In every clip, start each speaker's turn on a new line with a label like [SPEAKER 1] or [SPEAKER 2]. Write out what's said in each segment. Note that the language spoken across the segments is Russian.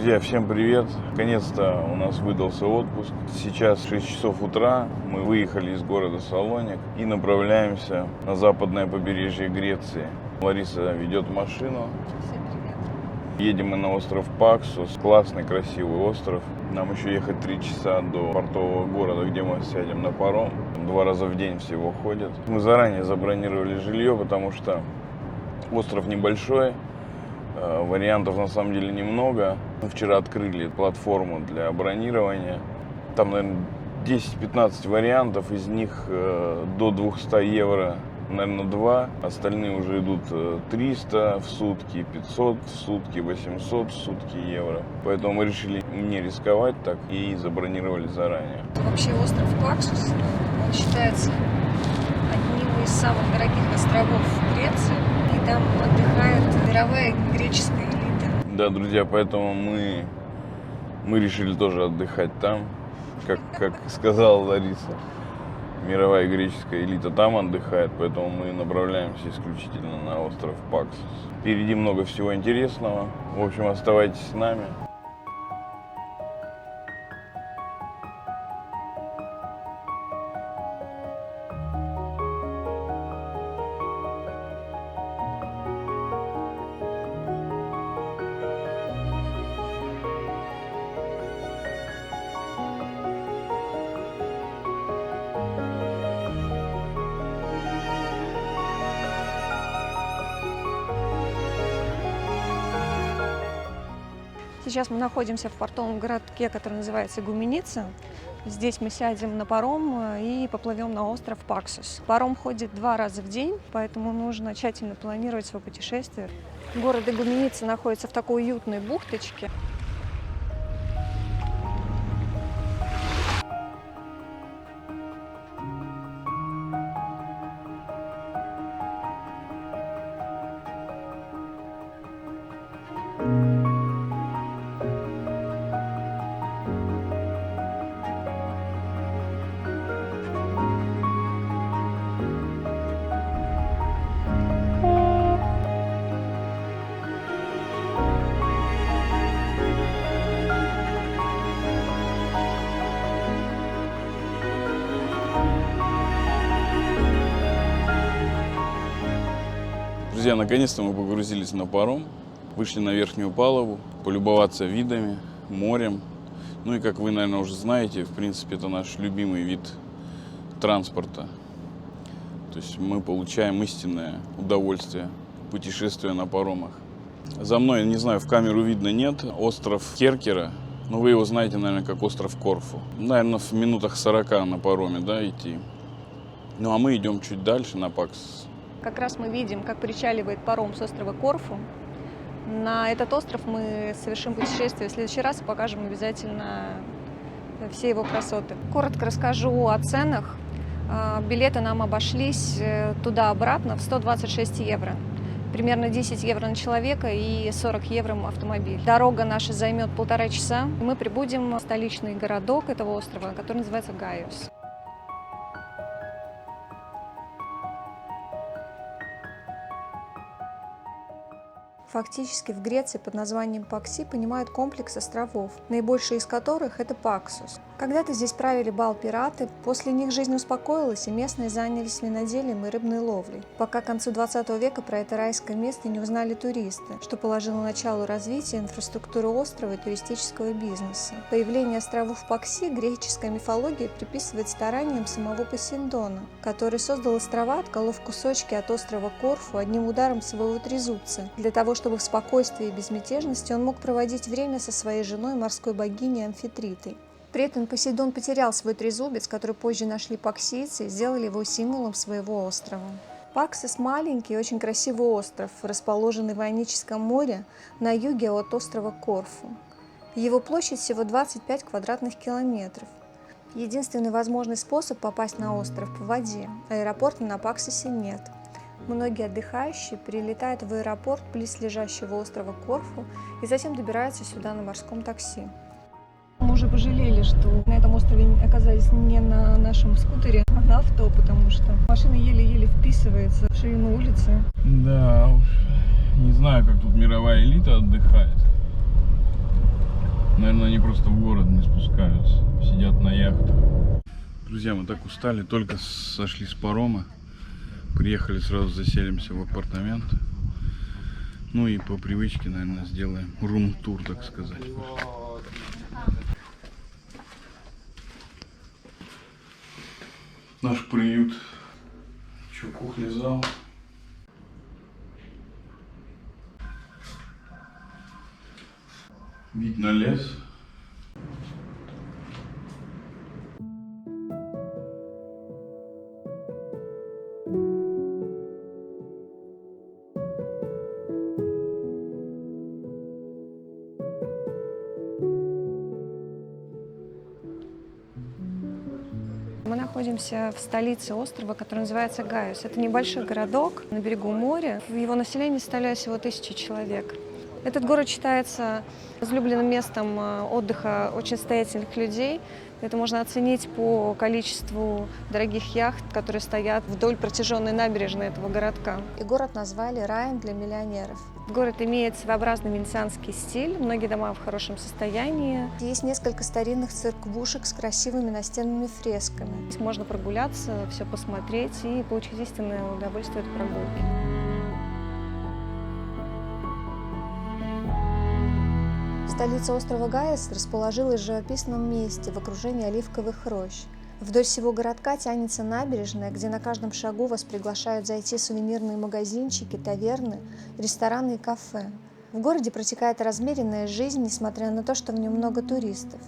[SPEAKER 1] Друзья, всем привет! Наконец-то у нас выдался отпуск. Сейчас 6 часов утра. Мы выехали из города Салоник и направляемся на западное побережье Греции. Лариса ведет машину.
[SPEAKER 2] Всем привет.
[SPEAKER 1] Едем мы на остров Паксос. Классный, красивый остров. Нам еще ехать 3 часа до портового города, где мы сядем на паром. 2 раза в день всего ходят. Мы заранее забронировали жилье, потому что остров небольшой. Вариантов на самом деле немного. Мы вчера открыли платформу для бронирования. Там, наверное, 10-15 вариантов, из них до 200 евро, наверное, 2. Остальные уже идут 300 в сутки, 500 в сутки, 800 в сутки евро. Поэтому мы решили не рисковать так и забронировали заранее.
[SPEAKER 2] Вообще остров Паксос, он считается одним из самых дорогих островов в Греции. И там отдыхает мировая греческая элита.
[SPEAKER 1] Да, друзья, поэтому мы решили тоже отдыхать там, как сказала Лариса. Мировая греческая элита там отдыхает, поэтому мы направляемся исключительно на остров Паксос. Впереди много всего интересного. В общем, оставайтесь с нами.
[SPEAKER 2] Сейчас мы находимся в портовом городке, который называется Гуменица. Здесь мы сядем на паром и поплывем на остров Паксос. Паром ходит 2 раза в день, поэтому нужно тщательно планировать свое путешествие. Город Гуменица находится в такой уютной бухточке.
[SPEAKER 1] Друзья, наконец-то мы погрузились на паром, вышли на верхнюю палубу, полюбоваться видами, морем. Ну и, как вы, наверное, уже знаете, в принципе, это наш любимый вид транспорта. То есть мы получаем истинное удовольствие путешествия на паромах. За мной, не знаю, в камеру видно, нет, остров Керкера. Но вы его знаете, наверное, как остров Корфу. Наверное, в минутах 40 на пароме, да, идти. Ну а мы идем чуть дальше, на Паксос.
[SPEAKER 2] Как раз мы видим, как причаливает паром с острова Корфу. На этот остров мы совершим путешествие в следующий раз и покажем обязательно все его красоты. Коротко расскажу о ценах. Билеты нам обошлись туда-обратно в 126 евро. Примерно 10 евро на человека и 40 евро автомобиль. Дорога наша займет 1,5 часа. Мы прибудем в столичный городок этого острова, который называется Гайос. Фактически в Греции под названием Пакси понимают комплекс островов, наибольший из которых – это Паксос. Когда-то здесь правили бал-пираты, после них жизнь успокоилась, и местные занялись виноделием и рыбной ловлей, пока к концу 20 века про это райское место не узнали туристы, что положило начало развитию инфраструктуры острова и туристического бизнеса. Появление островов Пакси греческая мифология приписывает стараниям самого Посейдона, который создал острова, отколов кусочки от острова Корфу одним ударом своего трезубца, для того, чтобы в спокойствии и безмятежности он мог проводить время со своей женой, морской богиней Амфитритой. При этом Посейдон потерял свой трезубец, который позже нашли паксийцы и сделали его символом своего острова. Паксос – маленький и очень красивый остров, расположенный в Ионическом море на юге от острова Корфу. Его площадь всего 25 квадратных километров. Единственный возможный способ попасть на остров – по воде. Аэропорта на Паксосе нет. Многие отдыхающие прилетают в аэропорт близлежащего острова Корфу и затем добираются сюда на морском такси. Мы уже пожалели, что на этом острове оказались не на нашем скутере, а на авто, потому что машина еле-еле вписывается в ширину улицы.
[SPEAKER 1] Да уж, не знаю, как тут мировая элита отдыхает. Наверное, они просто в город не спускаются, сидят на яхтах. Друзья, мы так устали, только сошли с парома. Приехали, сразу заселимся в апартаменты. Ну и по привычке, наверное, сделаем рум-тур, так сказать. Наш приют. Что, кухня, зал. Вид на лес.
[SPEAKER 2] Мы находимся в столице острова, который называется Гайус. Это небольшой городок на берегу моря. В его населении составляет всего 1000 человек. Этот город считается излюбленным местом отдыха очень состоятельных людей. Это можно оценить по количеству дорогих яхт, которые стоят вдоль протяженной набережной этого городка. И город назвали раем для миллионеров. Город имеет своеобразный венецианский стиль, многие дома в хорошем состоянии. Есть несколько старинных церквушек с красивыми настенными фресками. Здесь можно прогуляться, все посмотреть и получить истинное удовольствие от прогулки. Столица острова Гайус расположилась в живописном месте в окружении оливковых рощ. Вдоль всего городка тянется набережная, где на каждом шагу вас приглашают зайти сувенирные магазинчики, таверны, рестораны и кафе. В городе протекает размеренная жизнь, несмотря на то, что в нем много туристов.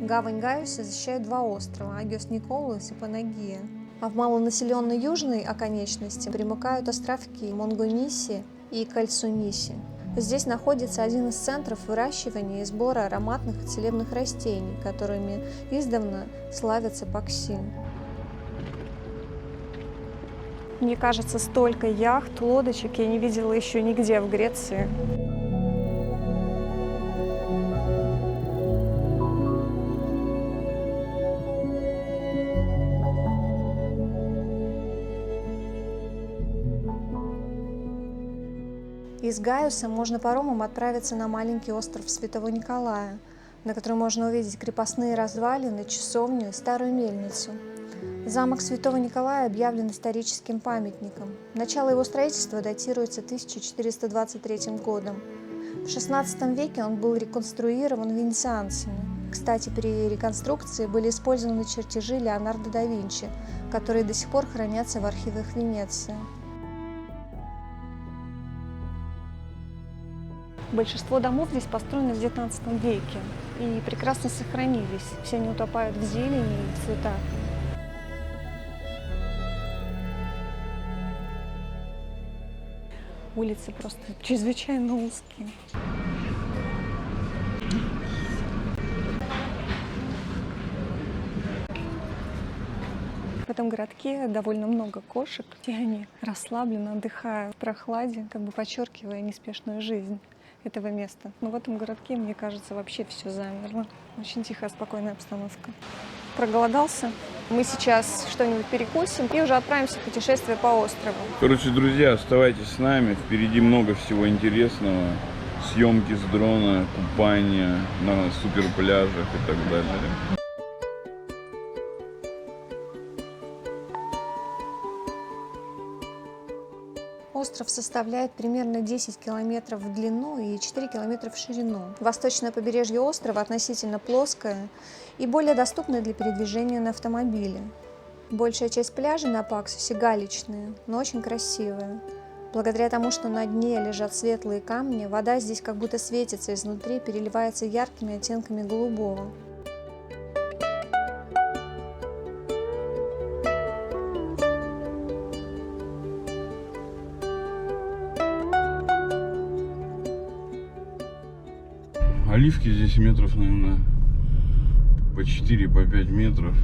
[SPEAKER 2] Гавань Гайуса защищают два острова – Агиос Николаус и Панагия. А в малонаселенной южной оконечности примыкают островки Монгониси и Кальсуниси. Здесь находится один из центров выращивания и сбора ароматных и целебных растений, которыми издавна славятся пакси. Мне кажется, столько яхт, лодочек я не видела еще нигде в Греции. Из Гайуса можно паромом отправиться на маленький остров Святого Николая, на котором можно увидеть крепостные развалины, часовню и старую мельницу. Замок Святого Николая объявлен историческим памятником. Начало его строительства датируется 1423 годом. В XVI веке он был реконструирован венецианцами. Кстати, при реконструкции были использованы чертежи Леонардо да Винчи, которые до сих пор хранятся в архивах Венеции. Большинство домов здесь построены в XIX веке и прекрасно сохранились. Все они утопают в зелени и в цветах. Улицы просто чрезвычайно узкие. В этом городке довольно много кошек, и они расслабленно отдыхают в прохладе, как бы подчеркивая неспешную жизнь этого места. Но в этом городке, мне кажется, вообще все замерло. Очень тихая, спокойная обстановка. Проголодался? Мы сейчас что-нибудь перекусим и уже отправимся в путешествие по острову.
[SPEAKER 1] Короче, друзья, оставайтесь с нами. Впереди много всего интересного. Съемки с дрона, купание на суперпляжах и так далее.
[SPEAKER 2] Остров составляет примерно 10 километров в длину и 4 километра в ширину. Восточное побережье острова относительно плоское и более доступное для передвижения на автомобиле. Большая часть пляжей на Паксусе галечные, но очень красивая. Благодаря тому, что на дне лежат светлые камни, вода здесь как будто светится изнутри, переливается яркими оттенками голубого.
[SPEAKER 1] Оливки здесь метров, наверное, по 4, по 5 метров.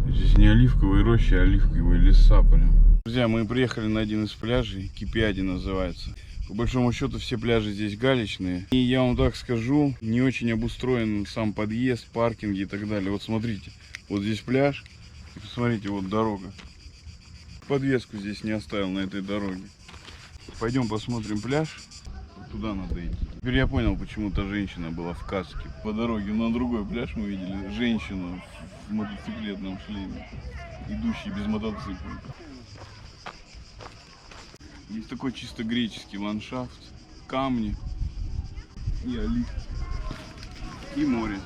[SPEAKER 1] Здесь не оливковые рощи, а оливковые леса прям. Друзья, мы приехали на один из пляжей, Кипиади называется. По большому счету все пляжи здесь галечные. И я вам так скажу, не очень обустроен сам подъезд, паркинги и так далее. Вот смотрите, вот здесь пляж, и посмотрите, вот дорога. подвеску здесь не оставил на этой дороге. Пойдем посмотрим пляж. Туда надо идти. Теперь я понял, почему та женщина была в каске. По дороге на другой пляж мы видели женщину в мотоциклетном шлеме, идущий без мотоцикла. Есть такой чисто греческий ландшафт, камни и оливки, и море.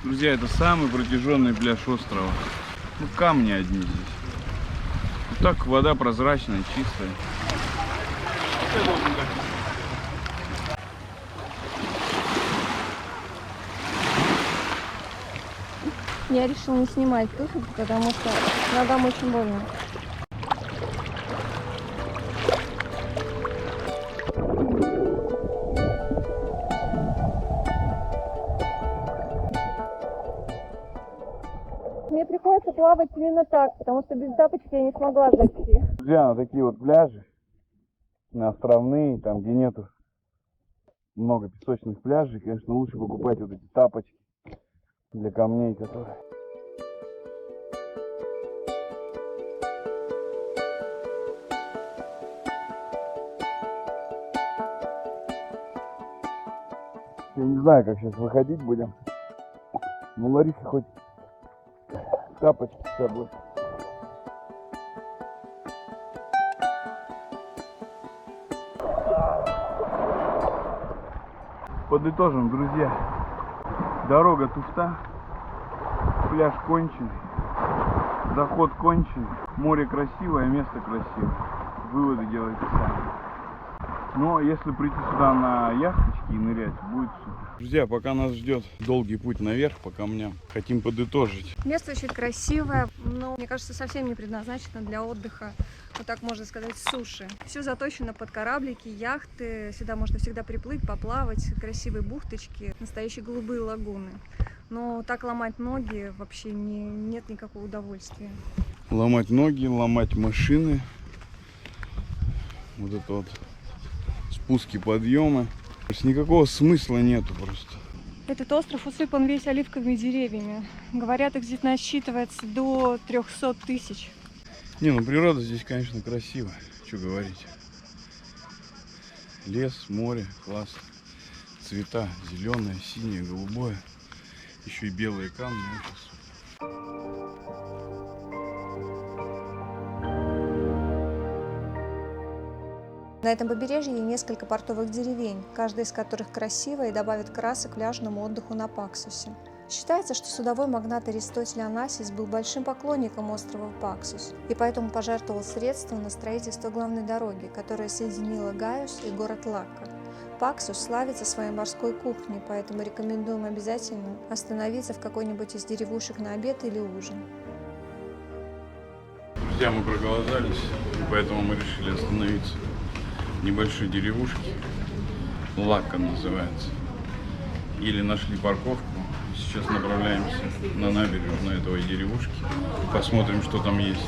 [SPEAKER 1] Друзья, это самый протяженный пляж острова. Ну, камни одни здесь. Вот так вода прозрачная, чистая.
[SPEAKER 2] Я решила не снимать туфельки, потому что ногам очень больно. Мне приходится плавать именно так, потому что без тапочек я не смогла зайти.
[SPEAKER 1] Друзья, на такие вот пляжи, на островные, там где нету много песочных пляжей, конечно, лучше покупать вот эти тапочки для камней, которые... Я не знаю, как сейчас выходить будем. Ну, Лариса хоть тапочки с собой. Подытожим, друзья. Дорога туфта, пляж конченый, заход конченый, море красивое, место красивое. Выводы делайте сами. Но если прийти сюда на яхточке и нырять, будет супер. Друзья, пока нас ждет долгий путь наверх по камням, хотим подытожить.
[SPEAKER 2] Место очень красивое, но, мне кажется, совсем не предназначено для отдыха, вот так можно сказать, с суши. Все заточено под кораблики, яхты, сюда можно всегда приплыть, поплавать, красивые бухточки, настоящие голубые лагуны. Но так ломать ноги вообще нет никакого удовольствия.
[SPEAKER 1] Ломать ноги, ломать машины, вот это вот спуски, подъемы. То есть никакого смысла нету просто.
[SPEAKER 2] Этот остров усыпан весь оливковыми деревьями. Говорят, их здесь насчитывается до 300 тысяч.
[SPEAKER 1] Не, ну природа здесь, конечно, красивая. Что говорить. Лес, море, классно. Цвета зеленое, синее, голубое. Еще и белые камни. Вообще супер.
[SPEAKER 2] На этом побережье есть несколько портовых деревень, каждая из которых красивая и добавит красок пляжному отдыху на Паксусе. Считается, что судовой магнат Аристотель Онасис был большим поклонником острова Паксус и поэтому пожертвовал средства на строительство главной дороги, которая соединила Гaius и город Лакка. Паксус славится своей морской кухней, поэтому рекомендуем обязательно остановиться в какой-нибудь из деревушек на обед или ужин.
[SPEAKER 1] Друзья, мы проголодались, и поэтому мы решили остановиться в небольшой деревушке. Лакка называется. Или нашли парковку. Сейчас направляемся на набережную этой деревушки. Посмотрим, что там есть.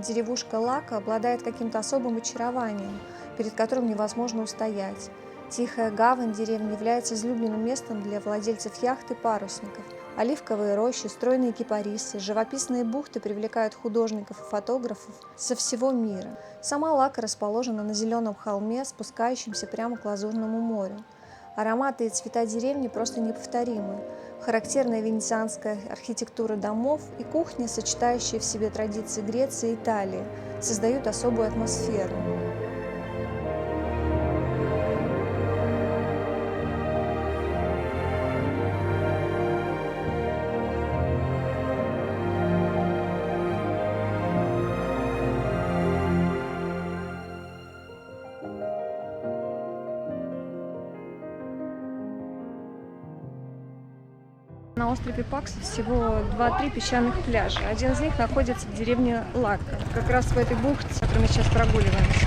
[SPEAKER 2] Деревушка Лакка обладает каким-то особым очарованием, перед которым невозможно устоять. Тихая гавань деревни является излюбленным местом для владельцев яхт и парусников. Оливковые рощи, стройные кипарисы, живописные бухты привлекают художников и фотографов со всего мира. Сама Лакка расположена на зеленом холме, спускающемся прямо к Лазурному морю. Ароматы и цвета деревни просто неповторимы. Характерная венецианская архитектура домов и кухня, сочетающие в себе традиции Греции и Италии, создают особую атмосферу. На острове Паксос всего 2-3 песчаных пляжа. Один из них находится в деревне Лакко, как раз в этой бухте, в которой мы сейчас прогуливаемся.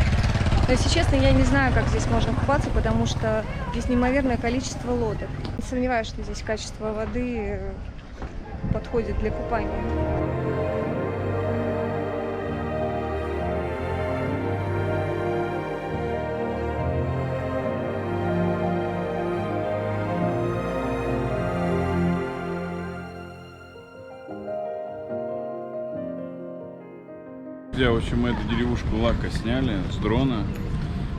[SPEAKER 2] Но, если честно, я не знаю, как здесь можно купаться, потому что здесь неимоверное количество лодок. Не сомневаюсь, что здесь качество воды подходит для купания.
[SPEAKER 1] Друзья, в общем, мы эту деревушку Лакко сняли с дрона.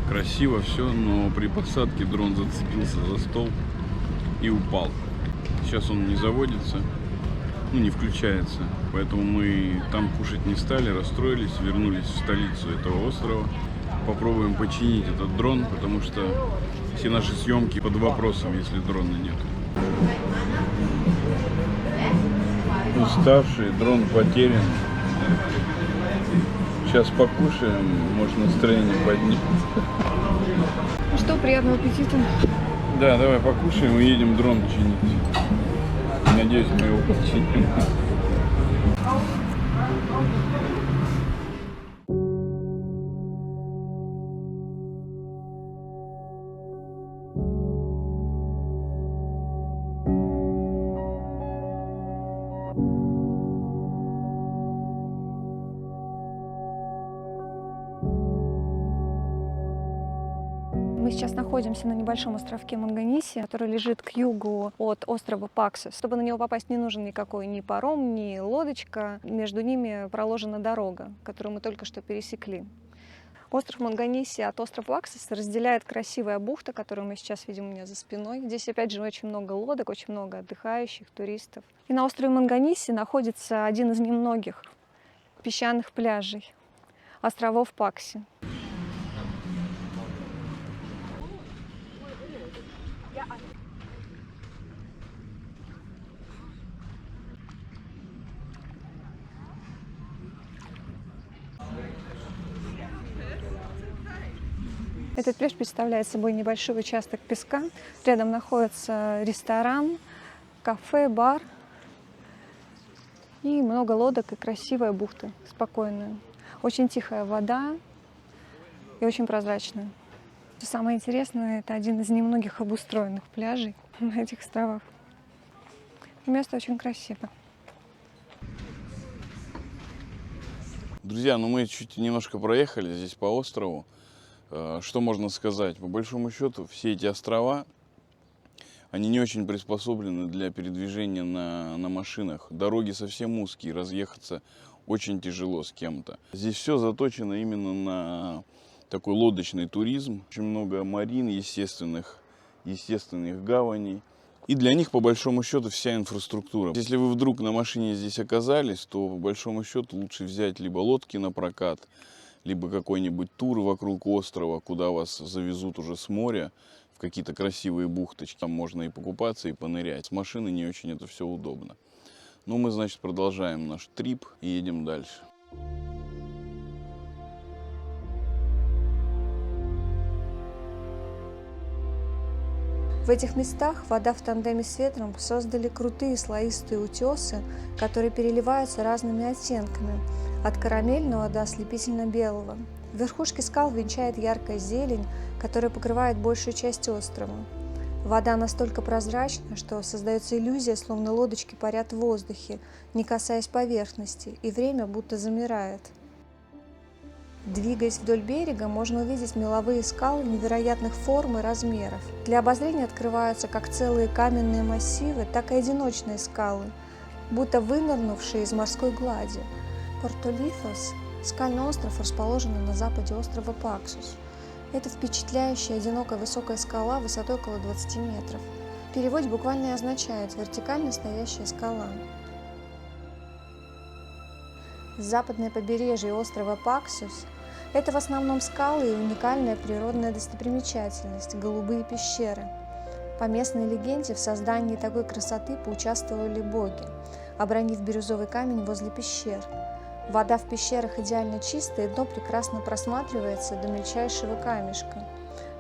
[SPEAKER 1] Красиво все, но при посадке дрон зацепился за столб и упал. Сейчас он не заводится, не включается. Поэтому мы там кушать не стали, расстроились, вернулись в столицу этого острова. Попробуем починить этот дрон, потому что все наши съемки под вопросом, если дрона нет. Уставший, дрон потерян. Сейчас покушаем, может настроение поднять.
[SPEAKER 2] Ну что, приятного аппетита.
[SPEAKER 1] Да, давай покушаем и едем дрон чинить. Надеюсь, мы его починим.
[SPEAKER 2] Мы сейчас находимся на небольшом островке Манганиси, который лежит к югу от острова Паксос. Чтобы на него попасть, не нужен никакой ни паром, ни лодочка. Между ними проложена дорога, которую мы только что пересекли. Остров Манганиси от острова Паксос разделяет красивая бухта, которую мы сейчас видим у меня за спиной. Здесь, опять же, очень много лодок, очень много отдыхающих, туристов. И на острове Манганиси находится один из немногих песчаных пляжей островов Пакси. Этот пляж представляет собой небольшой участок песка. Рядом находится ресторан, кафе, бар и много лодок и красивая бухта, спокойная. Очень тихая вода и очень прозрачная. Самое интересное, это один из немногих обустроенных пляжей на этих островах. Место очень красивое.
[SPEAKER 1] Друзья, мы чуть немножко проехали здесь по острову. Что можно сказать? По большому счету, все эти острова, они не очень приспособлены для передвижения на машинах. Дороги совсем узкие, разъехаться очень тяжело с кем-то. Здесь все заточено именно на такой лодочный туризм. Очень много марин, естественных гаваней. И для них, по большому счету, вся инфраструктура. Если вы вдруг на машине здесь оказались, то, по большому счету, лучше взять либо лодки на прокат, либо какой-нибудь тур вокруг острова, куда вас завезут уже с моря в какие-то красивые бухточки. Там можно и покупаться, и понырять. С машины не очень это все удобно. Но мы, значит, продолжаем наш трип и едем дальше.
[SPEAKER 2] В этих местах вода в тандеме с ветром создали крутые слоистые утесы, которые переливаются разными оттенками, от карамельного до ослепительно-белого. Верхушки скал венчает яркая зелень, которая покрывает большую часть острова. Вода настолько прозрачна, что создается иллюзия, словно лодочки парят в воздухе, не касаясь поверхности, и время будто замирает. Двигаясь вдоль берега, можно увидеть меловые скалы невероятных форм и размеров. Для обозрения открываются как целые каменные массивы, так и одиночные скалы, будто вынырнувшие из морской глади. Портолитос – скальный остров, расположенный на западе острова Паксос. Это впечатляющая одинокая высокая скала высотой около 20 метров. В переводе буквально и означает «вертикально стоящая скала». Западное побережье острова Паксус – это в основном скалы и уникальная природная достопримечательность – голубые пещеры. По местной легенде, в создании такой красоты поучаствовали боги, обронив бирюзовый камень возле пещер. Вода в пещерах идеально чистая, и дно прекрасно просматривается до мельчайшего камешка,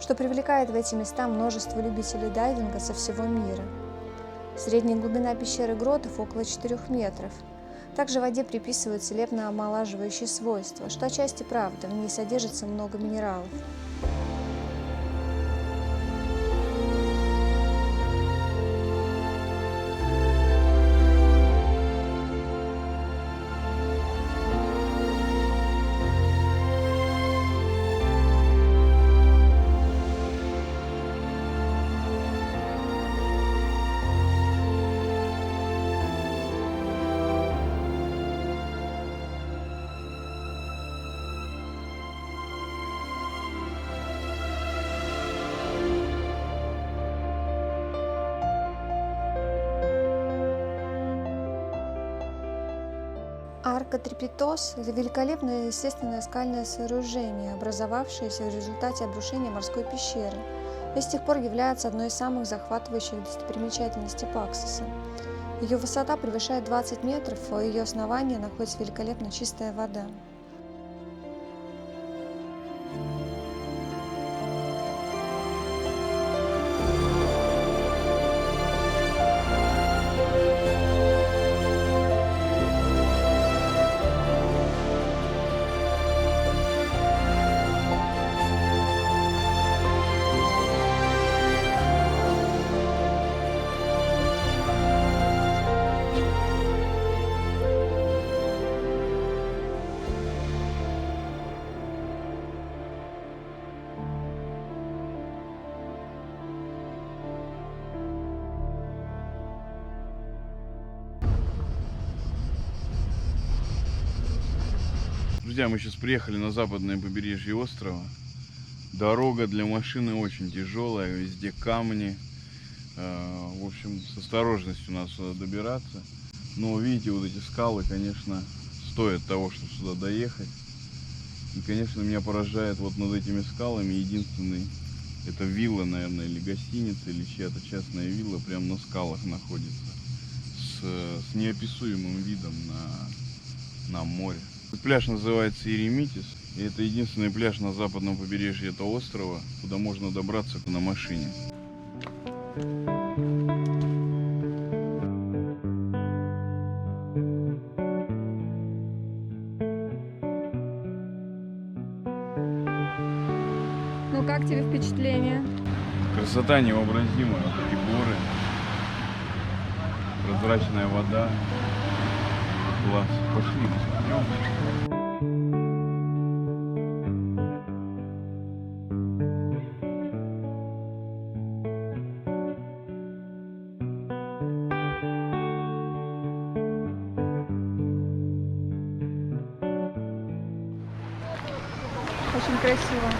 [SPEAKER 2] что привлекает в эти места множество любителей дайвинга со всего мира. Средняя глубина пещеры гротов около 4 метров. Также воде приписывают целебно-омолаживающие свойства, что отчасти правда, в ней содержится много минералов. Арка Трепетос – это великолепное естественное скальное сооружение, образовавшееся в результате обрушения морской пещеры, и с тех пор является одной из самых захватывающих достопримечательностей Паксуса. Ее высота превышает 20 метров, а у ее основания находится великолепно чистая вода.
[SPEAKER 1] Друзья, мы сейчас приехали на западное побережье острова. Дорога для машины очень тяжелая, везде камни. В общем, с осторожностью надо сюда добираться. Но видите, вот эти скалы, конечно, стоят того, чтобы сюда доехать. И, конечно, меня поражает вот над этими скалами единственный, это вилла, наверное, или гостиница, или чья-то частная вилла, прямо на скалах находится. С неописуемым видом на море. Пляж называется Еремитис, и это единственный пляж на западном побережье этого острова, куда можно добраться на машине.
[SPEAKER 2] Ну как тебе впечатление?
[SPEAKER 1] Красота невообразимая, вот эти горы, прозрачная вода. Класс. Пошли, посмотрим.
[SPEAKER 2] Очень красиво.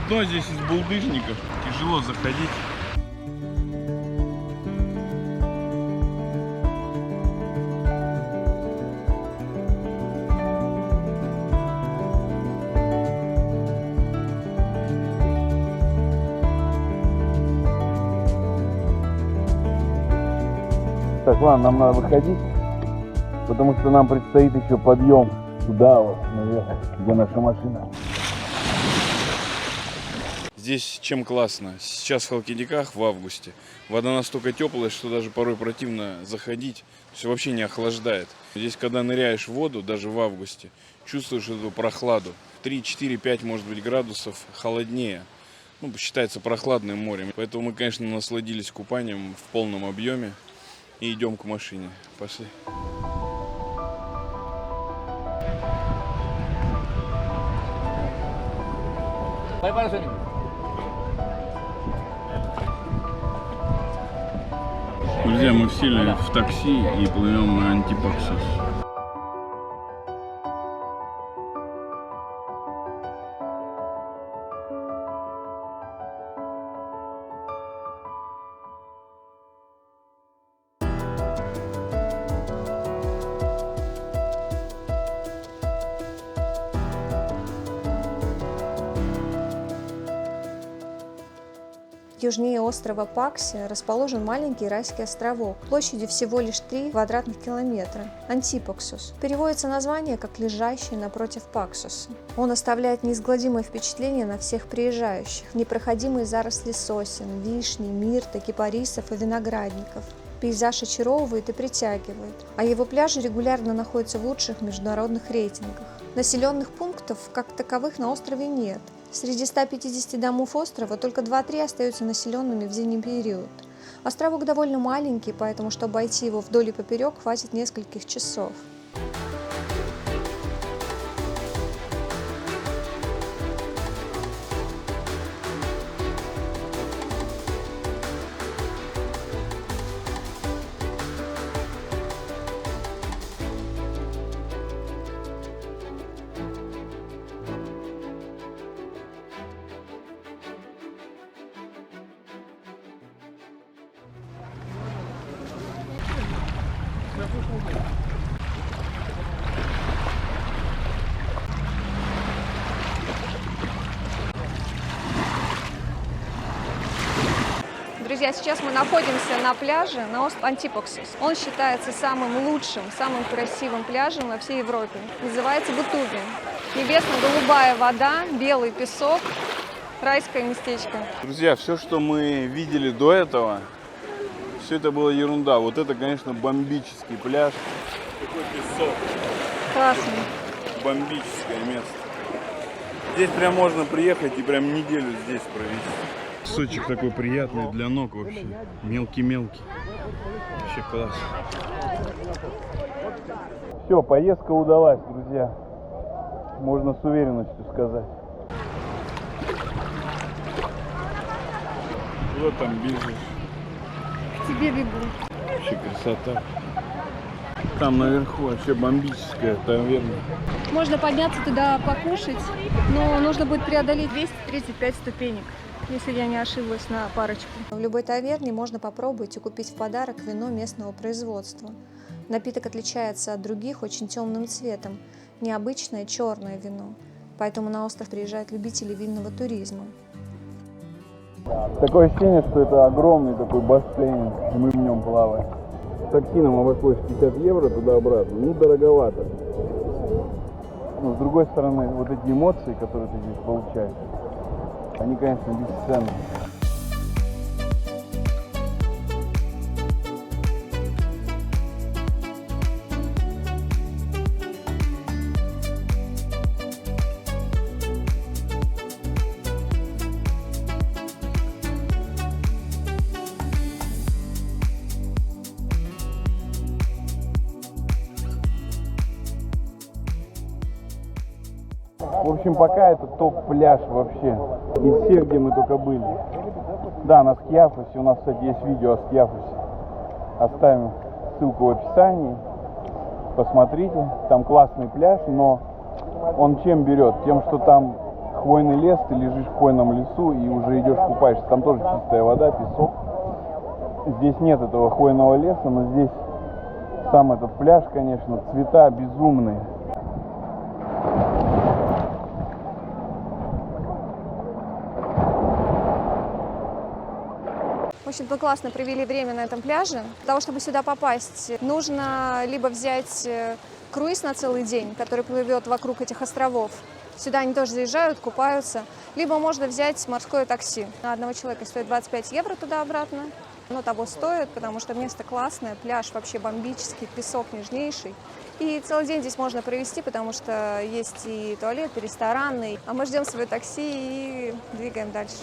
[SPEAKER 1] Дно здесь из булдыжников, тяжело заходить. Так, ладно, нам надо выходить, потому что нам предстоит еще подъем туда, вот, наверх, где наша машина. Здесь чем классно? Сейчас в Халкидиках в августе вода настолько теплая, что даже порой противно заходить, все вообще не охлаждает. Здесь, когда ныряешь в воду, даже в августе, чувствуешь эту прохладу. 3, 4, 5, может быть, градусов холоднее. Ну, считается прохладным морем. Поэтому мы, конечно, насладились купанием в полном объеме и идем к машине. Пошли. Друзья, мы сели в такси и плывем на Антипаксос.
[SPEAKER 2] Южнее острова Пакси расположен маленький райский островок площадью всего лишь 3 квадратных километра – Антипаксос. Переводится название как «лежащий напротив Паксоса». Он оставляет неизгладимое впечатление на всех приезжающих. Непроходимые заросли сосен, вишни, мирта, кипарисов и виноградников. Пейзаж очаровывает и притягивает, а его пляжи регулярно находятся в лучших международных рейтингах. Населенных пунктов, как таковых, на острове нет. Среди 150 домов острова только 2-3 остаются населенными в зимний период. Островок довольно маленький, поэтому, чтобы обойти его вдоль и поперек, хватит нескольких часов. Друзья, сейчас мы находимся на пляже на острове Антипаксос. Он считается самым лучшим, самым красивым пляжем во всей Европе. Называется Бутуви. Небесно-голубая вода, белый песок, райское местечко.
[SPEAKER 1] Друзья, все, что мы видели до этого, все это была ерунда. Вот это, конечно, бомбический пляж. Такой песок.
[SPEAKER 2] Классно.
[SPEAKER 1] Бомбическое место. Здесь прям можно приехать и прям неделю здесь провести. Песочек такой приятный для ног вообще. Мелкий-мелкий. Вообще класс. Все, поездка удалась, друзья. Можно с уверенностью сказать. Вот там бежишь.
[SPEAKER 2] К тебе бегу.
[SPEAKER 1] Вообще красота. Там наверху вообще бомбическая таверна.
[SPEAKER 2] Можно подняться туда покушать, но нужно будет преодолеть 235 ступенек, если я не ошиблась на парочку. В любой таверне можно попробовать и купить в подарок вино местного производства. Напиток отличается от других очень темным цветом, необычное черное вино. Поэтому на остров приезжают любители винного туризма.
[SPEAKER 1] Такое ощущение, что это огромный такой бассейн, и мы в нем плаваем. Такси нам обошлось 50 евро туда-обратно. Ну, дороговато. Но с другой стороны, вот эти эмоции, которые ты здесь получаешь, они, конечно, бесценны. В общем, пока это топ-пляж вообще из всех, где мы только были. Да, на Скиафосе. У нас, кстати, есть видео о Скиафосе. Оставим ссылку в описании. Посмотрите. Там классный пляж, но он чем берет? Тем, что там хвойный лес, ты лежишь в хвойном лесу и уже идешь купаешься. Там тоже чистая вода, песок. Здесь нет этого хвойного леса, но здесь сам этот пляж, конечно, цвета безумные.
[SPEAKER 2] В общем, мы классно провели время на этом пляже. Для того, чтобы сюда попасть, нужно либо взять круиз на целый день, который плывет вокруг этих островов. Сюда они тоже заезжают, купаются. Либо можно взять морское такси. На одного человека стоит 25 евро туда-обратно. Оно того стоит, потому что место классное, пляж вообще бомбический, песок нежнейший. И целый день здесь можно провести, потому что есть и туалет, и рестораны. А мы ждем свое такси и двигаем дальше.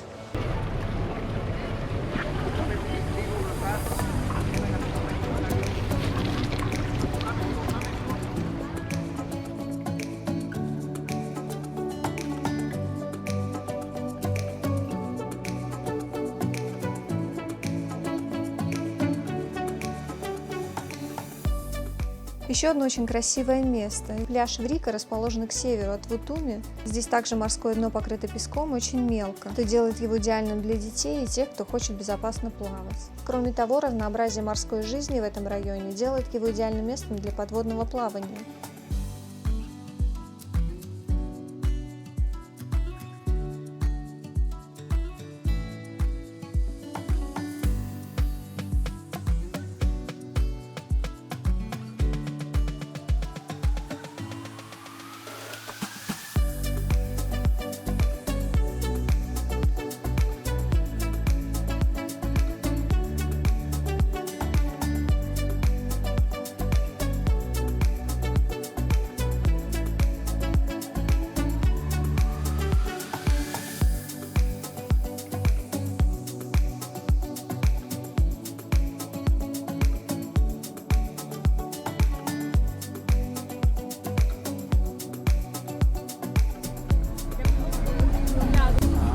[SPEAKER 2] Еще одно очень красивое место. Пляж Врика расположен к северу от Вутуми. Здесь также морское дно покрыто песком, очень мелко. Это делает его идеальным для детей и тех, кто хочет безопасно плавать. Кроме того, разнообразие морской жизни в этом районе делает его идеальным местом для подводного плавания.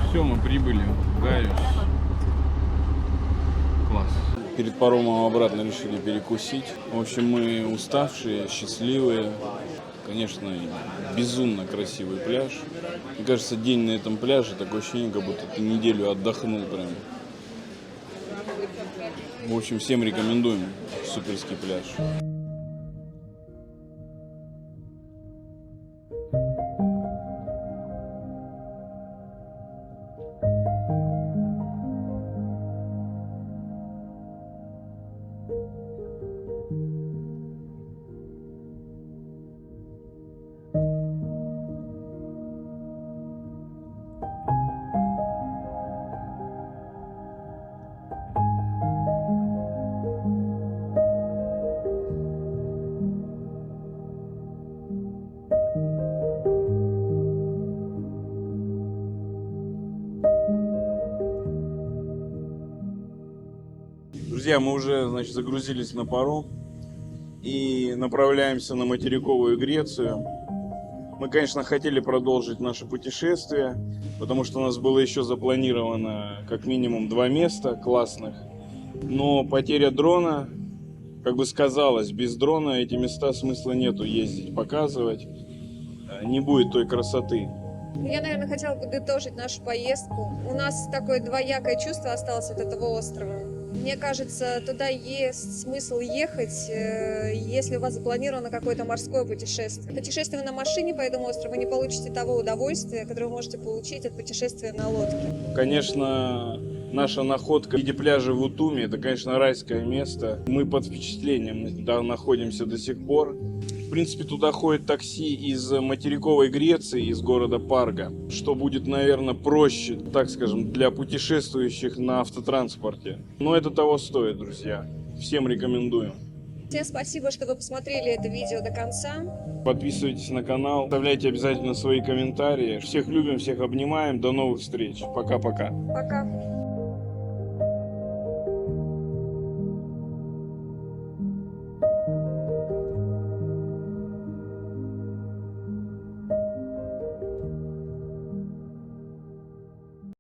[SPEAKER 1] Все, мы прибыли в Гаюс. Класс. Перед паромом обратно решили перекусить. В общем, мы уставшие, счастливые. Конечно, безумно красивый пляж. Мне кажется, день на этом пляже, такое ощущение, как будто ты неделю отдохнул прям. В общем, всем рекомендуем суперский пляж. Друзья, мы уже, значит, загрузились на паром и направляемся на материковую Грецию. Мы, конечно, хотели продолжить наше путешествие, потому что у нас было еще запланировано как минимум 2 места классных. Но потеря дрона, как бы сказалось, без дрона эти места смысла нету ездить, показывать. Не будет той красоты.
[SPEAKER 2] Я, наверное, хотела подытожить нашу поездку. У нас такое двоякое чувство осталось от этого острова. Мне кажется, туда есть смысл ехать, если у вас запланировано какое-то морское путешествие. Путешествие на машине по этому острову вы не получите того удовольствия, которое вы можете получить от путешествия на лодке.
[SPEAKER 1] Конечно, наша находка в виде пляжа в Утуми, это, конечно, райское место. Мы под впечатлением находимся до сих пор. В принципе, туда ходит такси из материковой Греции, из города Парга, что будет, наверное, проще, так скажем, для путешествующих на автотранспорте. Но это того стоит, друзья. Всем рекомендую.
[SPEAKER 2] Всем спасибо, что вы посмотрели это видео до конца.
[SPEAKER 1] Подписывайтесь на канал, оставляйте обязательно свои комментарии. Всех любим, всех обнимаем. До новых встреч. Пока-пока.
[SPEAKER 2] Пока.